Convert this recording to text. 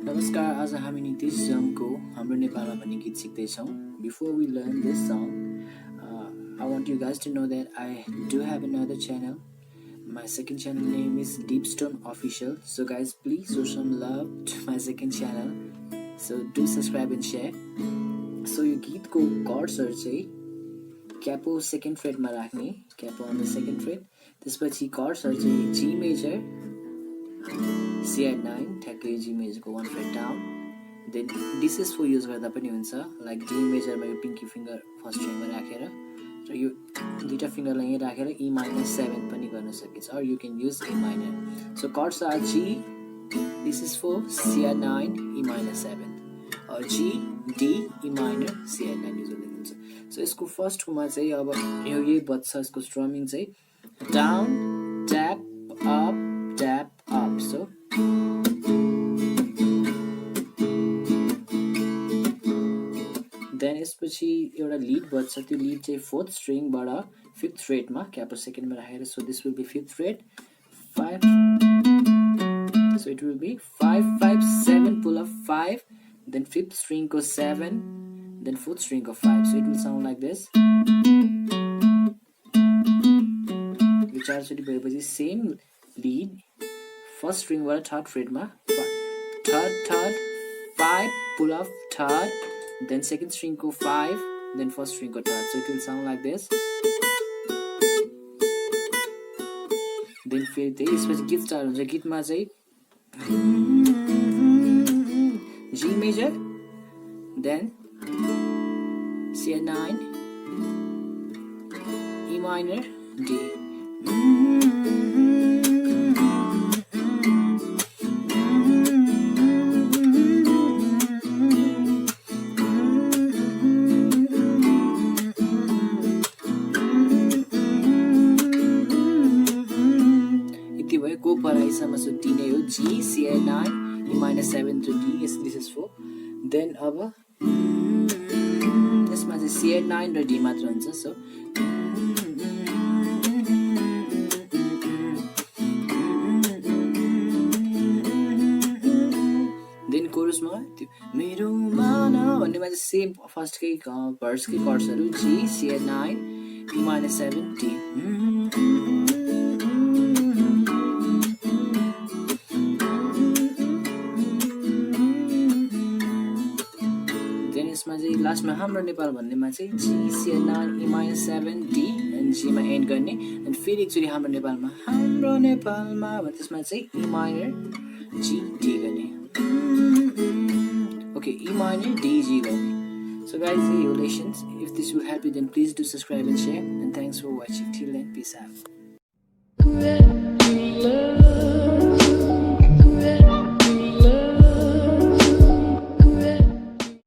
नमस्कार, आज हामी नीतिश जङको हाम्रो नेपालमा भन्ने गीत सिक्दैछौँ. Before we learn this song, I want you guys to know that I do have another channel. My second channel name is Deepstone Official. So guys, please show some love to my second channel. So do subscribe and share. So यो गीतको chordsहरु चाहिँ capo second फ्रेटमा राख्ने, capo on the second fret. त्यसपछि chordsहरु चाहिँ G major, C9, ठ्याक्कै G major को 1 fret down. Then D4 use गर्दा पनि हुन्छ, like D major मा यो pinky finger first string मा राखेर र यो दुईटा फिंगरलाई यही राखेर E minor 7 पनि गर्न सकिन्छ, or you can use A minor. So chords are G, D4, C9, E minor 7, or G, D, E minor, C9 use गर्दै हुन्छ. So यसको फर्स्ट कोमा चाहिँ अब यो यही बज्छ, यसको स्ट्रमिङ चाहिँ down, tap, up. So then यसपछि एउटा लीड बज्छ, त्यो लीड चाहिँ 4th string बाट 5th fret मा क्यापो सेकेन्ड मा राखेर, so this will be 5th fret 5, so it will be 5 5 7 pull up 5, then 5th string को 7, then 4th string को 5, so it will sound like this. यो चारचोटी भएपछि same lead first string बाट 3rd fret मा 3rd 5 pull up 3rd, then 2nd string को 5, then 1st string को 3rd, so it will sound like this. Then फेरि त्यही यसपछि गीत स्टार्ट हुन्छ. गीतमा चाहिँ G major, then C9, E minor, D. को पराइसम्म सो D नै हो. G, C9, E minor 7 to D, yes, this is 4. Then अब यसमा चाहिँ C9 र D मात्र हुन्छ. So then chorusमा मेरो मान भन्नेमा चाहिँ same फर्स्टकै भर्सकै कर्ड्सहरु G, C9, E minor 7, D. लास्टमा हाम्रो नेपाल भन्नेमा चाहिँ G, C9, E minor 7, D and G मा एन्ड गर्ने, अनि फेरि एकचोटी हाम्रो नेपालमा हाम्रो नेपालमा भने त्यसमा चाहिँ E minor, G, D गर्ने. Okay, E minor, D, G गर्ने. So guys, your lessons. If this will help you, then please do subscribe and share. And thanks for watching. Till then, peace out.